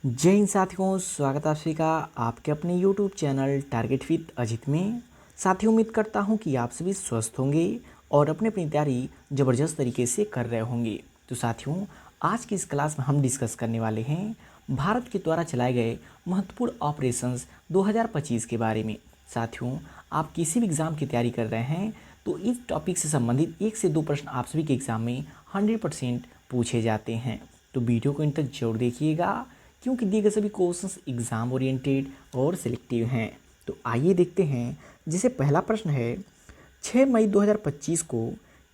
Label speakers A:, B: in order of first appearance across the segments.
A: जय हिंद साथियों, स्वागत है आप सभी का आपके अपने YouTube channel target with Ajit में। साथियों, उम्मीद करता हूं कि आप सभी स्वस्थ होंगे और अपनी अपनी तैयारी ज़बरदस्त तरीके से कर रहे होंगे। तो साथियों, आज की इस क्लास में हम डिस्कस करने वाले हैं भारत के द्वारा चलाए गए महत्वपूर्ण ऑपरेशंस 2025 के बारे में। साथियों, आप किसी भी एग्ज़ाम की तैयारी कर रहे हैं तो इस टॉपिक से संबंधित 1 से 2 प्रश्न आप सभी के एग्ज़ाम में 100% पूछे जाते हैं। तो वीडियो को इन तक जरूर देखिएगा क्योंकि दिए गए सभी क्वेश्चंस एग्जाम ओरिएंटेड और सिलेक्टिव हैं। तो आइए देखते हैं। जैसे पहला प्रश्न है, 6 मई 2025 को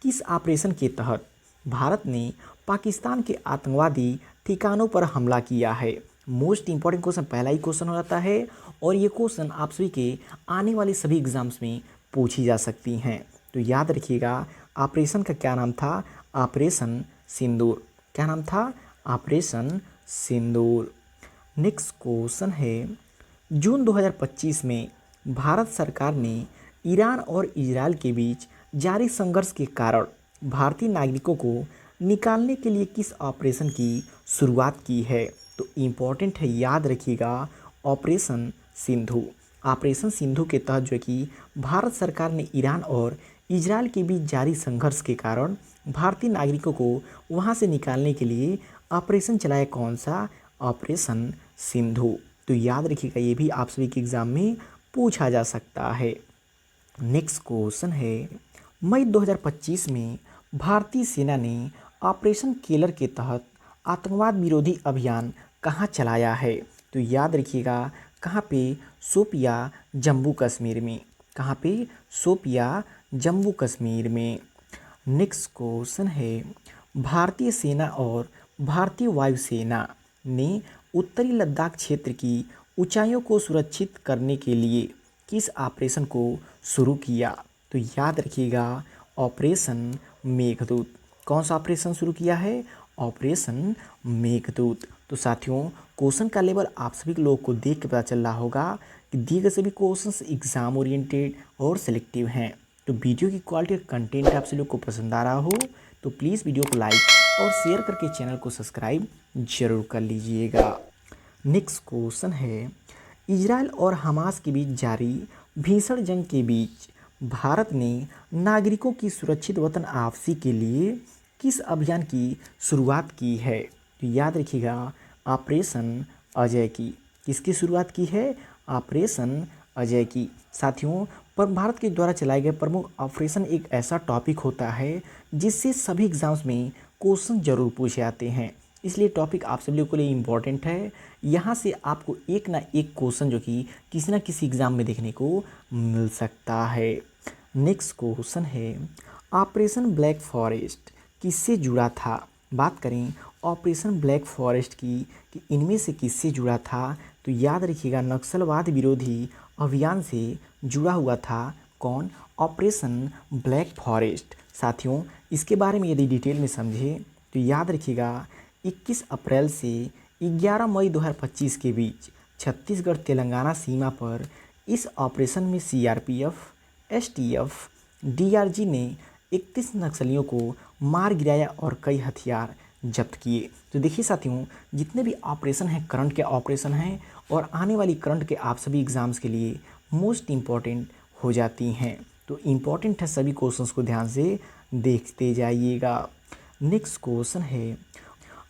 A: किस ऑपरेशन के तहत भारत ने पाकिस्तान के आतंकवादी ठिकानों पर हमला किया है? मोस्ट इंपॉर्टेंट क्वेश्चन पहला ही क्वेश्चन हो जाता है और ये क्वेश्चन आप सभी के आने वाले सभी एग्जाम्स में पूछी जा सकती हैं। तो याद रखिएगा, ऑपरेशन का क्या नाम था? ऑपरेशन सिंदूर। क्या नाम था? ऑपरेशन सिंदूर। नेक्स्ट क्वेश्चन है, जून 2025 में भारत सरकार ने ईरान और इजराइल के बीच जारी संघर्ष के कारण भारतीय नागरिकों को निकालने के लिए किस ऑपरेशन की शुरुआत की है? तो इम्पॉर्टेंट है, याद रखिएगा, ऑपरेशन सिंधु। ऑपरेशन सिंधु के तहत जो है कि भारत सरकार ने ईरान और इजराइल के बीच जारी संघर्ष के कारण भारतीय नागरिकों को वहां से निकालने के लिए ऑपरेशन चलाया। कौन सा? ऑपरेशन सिंधु। तो याद रखिएगा, ये भी आप सभी के एग्जाम में पूछा जा सकता है। नेक्स्ट क्वेश्चन है, मई 2025 में भारतीय सेना ने ऑपरेशन केलर के तहत आतंकवाद विरोधी अभियान कहाँ चलाया है? तो याद रखिएगा, कहाँ पे? शोपिया, जम्मू कश्मीर में। कहाँ पे? शोपिया, जम्मू कश्मीर में। नेक्स्ट क्वेश्चन है, भारतीय सेना और भारतीय वायुसेना ने उत्तरी लद्दाख क्षेत्र की ऊंचाइयों को सुरक्षित करने के लिए किस ऑपरेशन को शुरू किया? तो याद रखिएगा, ऑपरेशन मेघदूत। कौन सा ऑपरेशन शुरू किया है? ऑपरेशन मेघदूत। तो साथियों, क्वेश्चन का लेवल आप सभी लोगों को देख के पता चल रहा होगा कि दिए गए सभी क्वेश्चंस एग्जाम ओरिएंटेड और सिलेक्टिव हैं। तो वीडियो की क्वालिटी और कंटेंट आप सभी लोग को पसंद आ रहा हो तो प्लीज़ वीडियो को लाइक और शेयर करके चैनल को सब्सक्राइब जरूर कर लीजिएगा। नेक्स्ट क्वेश्चन है, इजराइल और हमास के बीच जारी भीषण जंग के बीच भारत ने नागरिकों की सुरक्षित वतन वापसी के लिए किस अभियान की शुरुआत की है? तो याद रखिएगा, ऑपरेशन अजय की। किसकी शुरुआत की है? ऑपरेशन अजय की। साथियों, पर भारत के द्वारा चलाए गए प्रमुख ऑपरेशन एक ऐसा टॉपिक होता है जिससे सभी एग्जाम्स में क्वेश्चन जरूर पूछे जाते हैं, इसलिए टॉपिक आप सभी लोगों के लिए इम्पॉर्टेंट है। यहाँ से आपको एक ना एक क्वेश्चन जो कि किसी ना किसी एग्ज़ाम में देखने को मिल सकता है। नेक्स्ट क्वेश्चन है, ऑपरेशन ब्लैक फॉरेस्ट किससे जुड़ा था? बात करें ऑपरेशन ब्लैक फॉरेस्ट की कि इनमें से किससे जुड़ा था? तो याद रखिएगा, नक्सलवाद विरोधी अभियान से जुड़ा हुआ था। कौन? Operation black forest. साथियों, इसके बारे में यदि डिटेल में समझें तो याद रखिएगा, 21 अप्रैल से 11 मई 2025 के बीच छत्तीसगढ़ तेलंगाना सीमा पर इस ऑपरेशन में सीआरपीएफ, एसटीएफ, डीआरजी ने 31 नक्सलियों को मार गिराया और कई हथियार जब्त किए। तो देखिए साथियों, जितने भी ऑपरेशन हैं करंट के ऑपरेशन हैं और आने वाली करंट के आप सभी एग्ज़ाम्स के लिए मोस्ट इम्पॉर्टेंट हो जाती हैं। तो इम्पॉर्टेंट है, सभी क्वेश्चंस को ध्यान से देखते जाइएगा। नेक्स्ट क्वेश्चन है,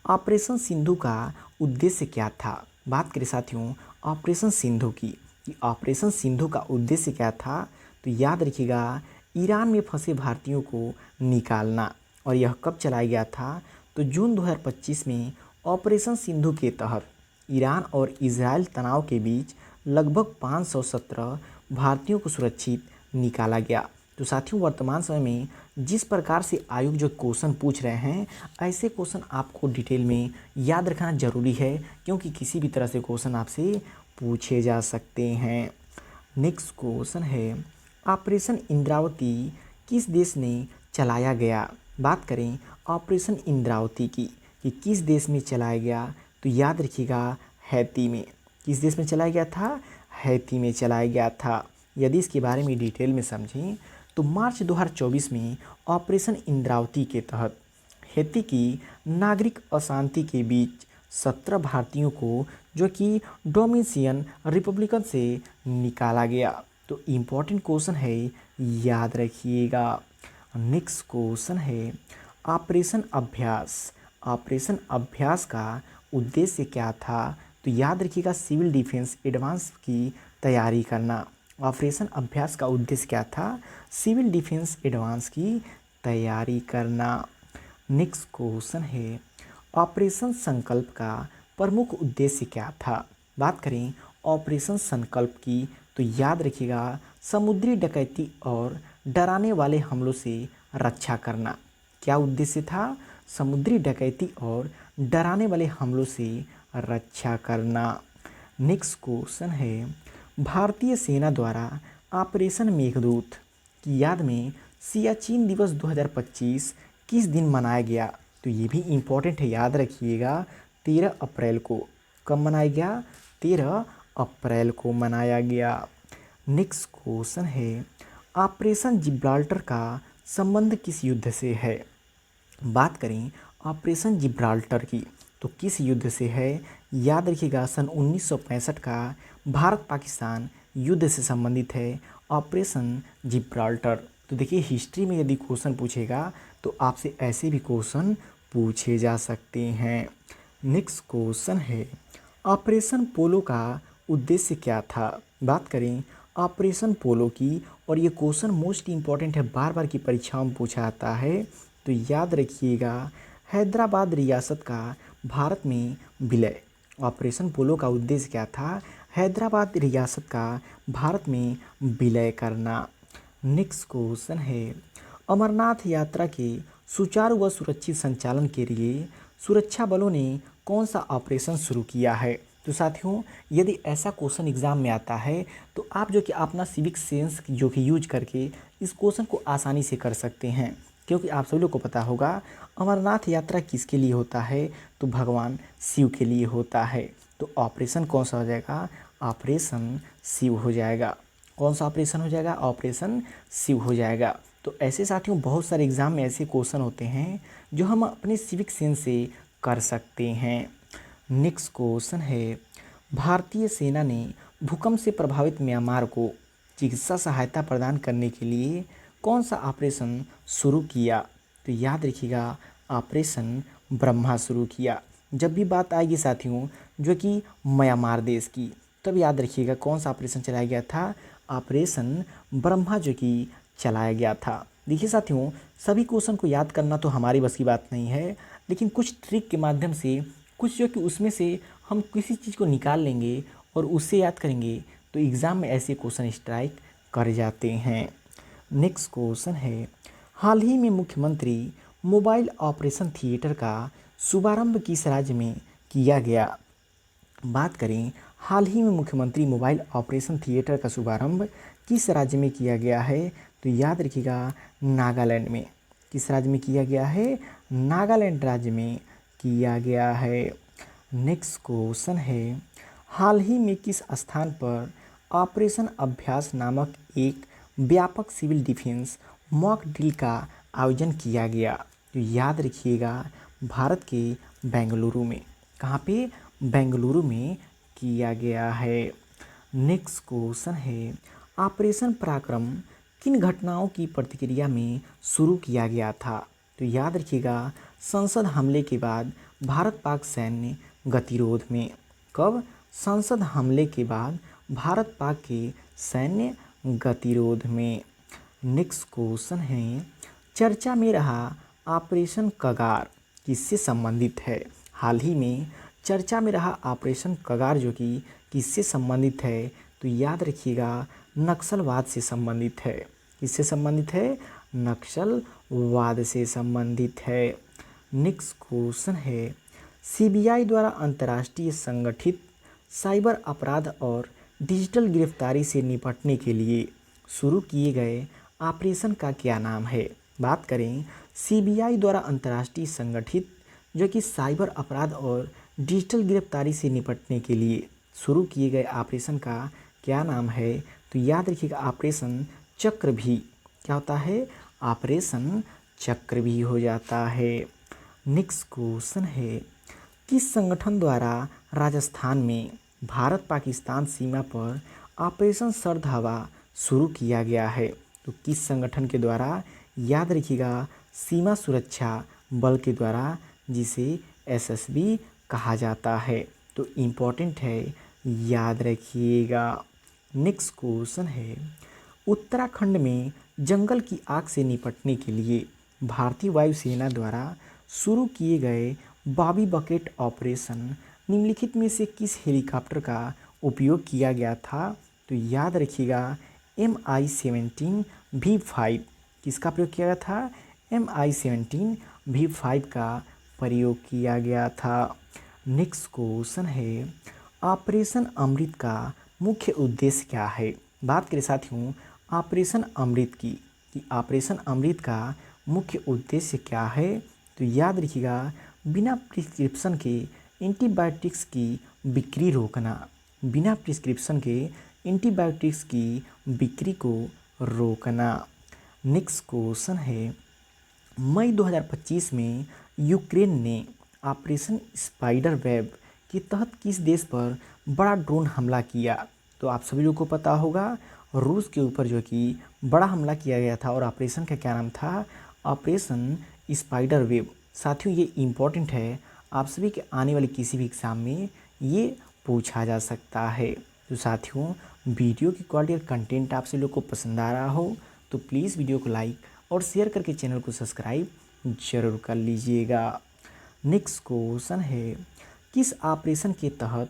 A: ऑपरेशन सिंधु का उद्देश्य क्या था? बात करें साथियों ऑपरेशन सिंधु की कि ऑपरेशन सिंधु का उद्देश्य क्या था? तो याद रखिएगा, ईरान में फंसे भारतीयों को निकालना। और यह कब चलाया गया था? तो जून 2025 में ऑपरेशन सिंधु के तहत ईरान और इजराइल तनाव के बीच लगभग 517 भारतीयों को सुरक्षित निकाला गया। तो साथियों, वर्तमान समय में जिस प्रकार से आयोग जो क्वेश्चन पूछ रहे हैं, ऐसे क्वेश्चन आपको डिटेल में याद रखना जरूरी है क्योंकि किसी भी तरह से क्वेश्चन आपसे पूछे जा सकते हैं। नेक्स्ट क्वेश्चन है, ऑपरेशन इंद्रावती किस देश ने चलाया गया? बात करें ऑपरेशन इंद्रावती की कि किस देश में चलाया गया? तो याद रखिएगा, हैती में। किस देश में चलाया गया था? हैती में चलाया गया था। यदि इसके बारे में डिटेल में समझें तो मार्च 2024 में ऑपरेशन इंद्रावती के तहत हैती की नागरिक अशांति के बीच 17 भारतीयों को जो कि डोमिनियन रिपब्लिकन से निकाला गया। तो इम्पोर्टेंट क्वेश्चन है, याद रखिएगा। नेक्स्ट क्वेश्चन है ऑपरेशन अभ्यास। ऑपरेशन अभ्यास का उद्देश्य क्या था? तो याद रखिएगा, सिविल डिफेंस एडवांस की तैयारी करना। ऑपरेशन अभ्यास का उद्देश्य क्या था? सिविल डिफेंस एडवांस की तैयारी करना। नेक्स्ट क्वेश्चन है ऑपरेशन संकल्प का प्रमुख उद्देश्य क्या था? बात करें ऑपरेशन संकल्प की तो याद रखिएगा, समुद्री डकैती और डराने वाले हमलों से रक्षा करना। क्या उद्देश्य था? समुद्री डकैती और डराने वाले हमलों से रक्षा करना। नेक्स्ट क्वेश्चन है भारतीय सेना द्वारा ऑपरेशन मेघदूत की याद में सियाचिन दिवस 2025 किस दिन मनाया गया? तो ये भी इम्पोर्टेंट है, याद रखिएगा, 13 अप्रैल को। कब मनाया गया? 13 अप्रैल को मनाया गया। नेक्स्ट क्वेश्चन है ऑपरेशन जिब्राल्टर का संबंध किस युद्ध से है? बात करें ऑपरेशन जिब्राल्टर की तो किस युद्ध से है? याद रखिएगा, सन 1965 का भारत पाकिस्तान युद्ध से संबंधित है ऑपरेशन जिब्राल्टर। तो देखिए, हिस्ट्री में यदि क्वेश्चन पूछेगा तो आपसे ऐसे भी क्वेश्चन पूछे जा सकते हैं। नेक्स्ट क्वेश्चन है ऑपरेशन पोलो का उद्देश्य क्या था? बात करें ऑपरेशन पोलो की, और ये क्वेश्चन मोस्ट इम्पॉर्टेंट है, बार बार की परीक्षाओं में पूछा आता है। तो याद रखिएगा, हैदराबाद रियासत का भारत में विलय। ऑपरेशन पोलो का उद्देश्य क्या था? हैदराबाद रियासत का भारत में विलय करना। नेक्स्ट क्वेश्चन है अमरनाथ यात्रा के सुचारू व सुरक्षित संचालन के लिए सुरक्षा बलों ने कौन सा ऑपरेशन शुरू किया है? तो साथियों, यदि ऐसा क्वेश्चन एग्जाम में आता है तो आप जो कि अपना सिविक सेंस जो कि यूज करके इस क्वेश्चन को आसानी से कर सकते हैं, क्योंकि आप सभी लोग को पता होगा अमरनाथ यात्रा किसके लिए होता है? तो भगवान शिव के लिए होता है। तो ऑपरेशन कौन सा हो जाएगा? ऑपरेशन शिव हो जाएगा। कौन सा ऑपरेशन हो जाएगा? ऑपरेशन शिव हो जाएगा। तो ऐसे साथियों, बहुत सारे एग्जाम में ऐसे क्वेश्चन होते हैं जो हम अपने सिविक सेंस से कर सकते हैं। नेक्स्ट क्वेश्चन है भारतीय सेना ने भूकंप से प्रभावित म्यांमार को चिकित्सा सहायता प्रदान करने के लिए कौन सा ऑपरेशन शुरू किया? तो याद रखिएगा, ऑपरेशन ब्रह्मा शुरू किया। जब भी बात आएगी साथियों जो कि म्यांमार देश की, तब याद रखिएगा कौन सा ऑपरेशन चलाया गया था? ऑपरेशन ब्रह्मा जो कि चलाया गया था। देखिए साथियों, सभी क्वेश्चन को याद करना तो हमारी बस की बात नहीं है, लेकिन कुछ ट्रिक के माध्यम से, कुछ जो कि उसमें से हम किसी चीज़ को निकाल लेंगे और उससे याद करेंगे तो एग्ज़ाम में ऐसे क्वेश्चन स्ट्राइक कर जाते हैं। नेक्स्ट क्वेश्चन है हाल ही में मुख्यमंत्री मोबाइल ऑपरेशन थिएटर का शुभारंभ किस राज्य में किया गया? बात करें हाल ही में मुख्यमंत्री मोबाइल ऑपरेशन थिएटर का शुभारंभ किस राज्य में किया गया है? तो याद रखिएगा, नागालैंड में। किस राज्य में किया गया है? नागालैंड राज्य में किया गया है। नेक्स्ट क्वेश्चन है हाल ही में किस स्थान पर ऑपरेशन अभ्यास नामक एक व्यापक सिविल डिफेंस मॉक ड्रिल का आयोजन किया गया? तो याद रखिएगा, भारत के बेंगलुरु में। कहाँ पे? बेंगलुरु में किया गया है। नेक्स्ट क्वेश्चन है ऑपरेशन पराक्रम किन घटनाओं की प्रतिक्रिया में शुरू किया गया था? तो याद रखिएगा, संसद हमले के बाद भारत पाक सैन्य गतिरोध में। कब? संसद हमले के बाद भारत पाक के सैन्य गतिरोध में। नेक्स्ट क्वेश्चन है चर्चा में रहा ऑपरेशन कगार किससे संबंधित है? हाल ही में चर्चा में रहा ऑपरेशन कगार जो कि किससे संबंधित है? तो याद रखिएगा, नक्सलवाद से संबंधित है। किससे संबंधित है? नक्सलवाद से संबंधित है। नेक्स्ट क्वेश्चन है सीबीआई द्वारा अंतर्राष्ट्रीय संगठित साइबर अपराध और डिजिटल गिरफ्तारी से निपटने के लिए शुरू किए गए ऑपरेशन का क्या नाम है? बात करें सीबीआई द्वारा अंतर्राष्ट्रीय संगठित जो कि साइबर अपराध और डिजिटल गिरफ्तारी से निपटने के लिए शुरू किए गए ऑपरेशन का क्या नाम है? तो याद रखिएगा, ऑपरेशन चक्रव्यूह। क्या होता है? ऑपरेशन चक्रव्यूह हो जाता है। नेक्स्ट क्वेश्चन है किस संगठन द्वारा राजस्थान में भारत पाकिस्तान सीमा पर ऑपरेशन सर्द हवा शुरू किया गया है? तो किस संगठन के द्वारा? याद रखिएगा, सीमा सुरक्षा बल के द्वारा, जिसे एसएसबी कहा जाता है। तो इम्पोर्टेंट है, याद रखिएगा। नेक्स्ट क्वेश्चन है, उत्तराखंड में जंगल की आग से निपटने के लिए भारतीय वायुसेना द्वारा शुरू किए गए बॉबी बकेट ऑपरेशन निम्नलिखित में से किस हेलीकॉप्टर का उपयोग किया गया था? तो याद रखिएगा, MI-17V5 किसका प्रयोग किया गया था? MI-17V5 का प्रयोग किया गया था। नेक्स्ट क्वेश्चन है, ऑपरेशन अमृत का मुख्य उद्देश्य क्या है? बात करें साथियों ऑपरेशन अमृत की, कि ऑपरेशन अमृत का मुख्य उद्देश्य क्या है? तो याद रखिएगा, बिना प्रिस्क्रिप्शन के एंटीबायोटिक्स की बिक्री रोकना। बिना प्रिस्क्रिप्शन के एंटीबायोटिक्स की बिक्री को रोकना। नेक्स्ट क्वेश्चन है, मई 2025 में यूक्रेन ने ऑपरेशन स्पाइडर वेब के तहत किस देश पर बड़ा ड्रोन हमला किया? तो आप सभी लोगों को पता होगा, रूस के ऊपर जो कि बड़ा हमला किया गया था, और ऑपरेशन का क्या नाम था? Operation spider web. साथियों ये इम्पॉर्टेंट है, आप सभी के आने वाले किसी भी एग्ज़ाम में ये पूछा जा सकता है। तो साथियों वीडियो की क्वालिटी और कंटेंट आप सभी लोग को पसंद आ रहा हो तो प्लीज़ वीडियो को लाइक और शेयर करके चैनल को सब्सक्राइब जरूर कर लीजिएगा। नेक्स्ट क्वेश्चन है, किस ऑपरेशन के तहत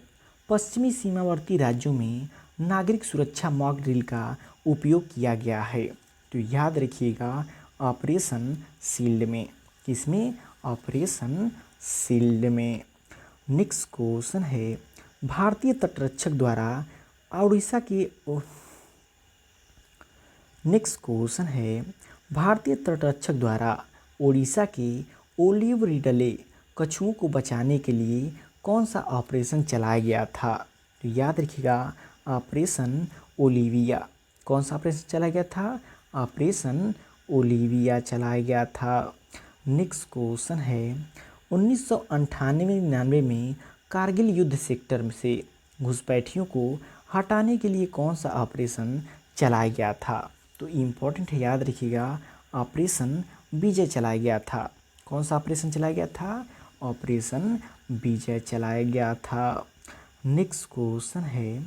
A: पश्चिमी सीमावर्ती राज्यों में नागरिक सुरक्षा मॉक ड्रिल का उपयोग किया गया है? तो याद रखिएगा, ऑपरेशन शील्ड में। किसमें? ऑपरेशन शील्ड में। नेक्स्ट क्वेश्चन है, भारतीय तटरक्षक द्वारा उड़ीसा के नेक्स्ट क्वेश्चन है, भारतीय तटरक्षक द्वारा ओडिशा के ओलिव रिडले कछुओं को बचाने के लिए कौन सा ऑपरेशन चलाया गया था? तो याद रखिएगा, ऑपरेशन ओलिविया। कौन सा ऑपरेशन चलाया गया था? ऑपरेशन ओलिविया चलाया गया था। नेक्स्ट क्वेश्चन है, 1998-99 में कारगिल युद्ध सेक्टर से घुसपैठियों को हटाने के लिए कौन सा ऑपरेशन चलाया गया था? तो इम्पोर्टेंट है, याद रखिएगा, ऑपरेशन विजय चलाया गया था। कौन सा ऑपरेशन चलाया गया था? ऑपरेशन विजय चलाया गया था। नेक्स्ट क्वेश्चन है,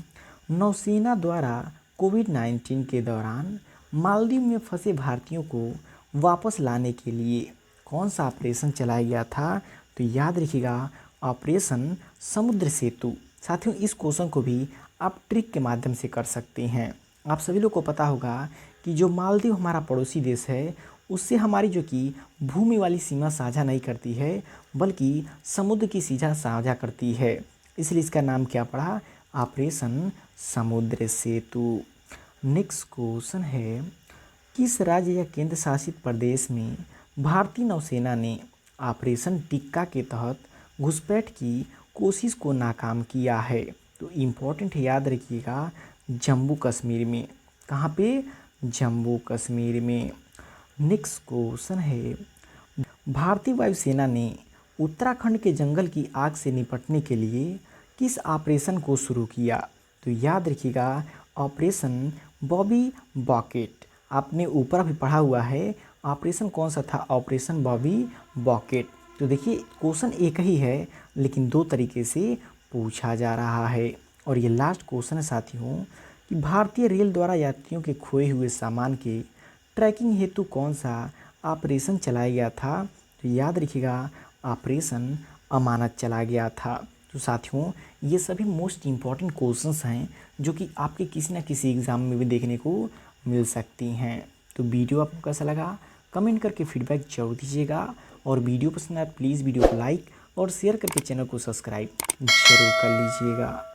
A: नौसेना द्वारा कोविड-19 के दौरान मालदीव में फंसे भारतीयों को वापस लाने के लिए कौन सा ऑपरेशन चलाया गया था? तो याद रखिएगा, ऑपरेशन समुद्र सेतु। साथियों इस क्वेश्चन को भी आप ट्रिक के माध्यम से कर सकते हैं। आप सभी लोग को पता होगा कि जो मालदीव हमारा पड़ोसी देश है, उससे हमारी जो कि भूमि वाली सीमा साझा नहीं करती है, बल्कि समुद्र की सीमा साझा करती है। इसलिए इसका नाम क्या पड़ा? ऑपरेशन समुद्र सेतु। नेक्स्ट क्वेश्चन है, किस राज्य या केंद्र शासित प्रदेश में भारतीय नौसेना ने ऑपरेशन टिक्का के तहत घुसपैठ की कोशिश को नाकाम किया है? तो इम्पोर्टेंट है, याद रखिएगा, जम्मू कश्मीर में। कहाँ पे? जम्मू कश्मीर में। नेक्स्ट क्वेश्चन है, भारतीय वायुसेना ने उत्तराखंड के जंगल की आग से निपटने के लिए किस ऑपरेशन को शुरू किया? तो याद रखिएगा, ऑपरेशन बॉबी बकेट। आपने ऊपर भी पढ़ा हुआ है, ऑपरेशन कौन सा था? Operation Bobby bucket. तो देखिए क्वेश्चन एक ही है, लेकिन दो तरीके से पूछा जा रहा है। और ये लास्ट क्वेश्चन है साथियों, कि भारतीय रेल द्वारा यात्रियों के खोए हुए सामान के ट्रैकिंग हेतु कौन सा ऑपरेशन चलाया गया था? तो याद रखिएगा, ऑपरेशन अमानत चलाया गया था। तो साथियों ये सभी मोस्ट इम्पॉर्टेंट क्वेश्चंस हैं जो कि आपके किसी न किसी एग्ज़ाम में भी देखने को मिल सकती हैं। तो वीडियो आपको कैसा लगा कमेंट करके फीडबैक जरूर दीजिएगा, और वीडियो पसंद आए प्लीज़ वीडियो को लाइक और शेयर करके चैनल को सब्सक्राइब जरूर कर लीजिएगा।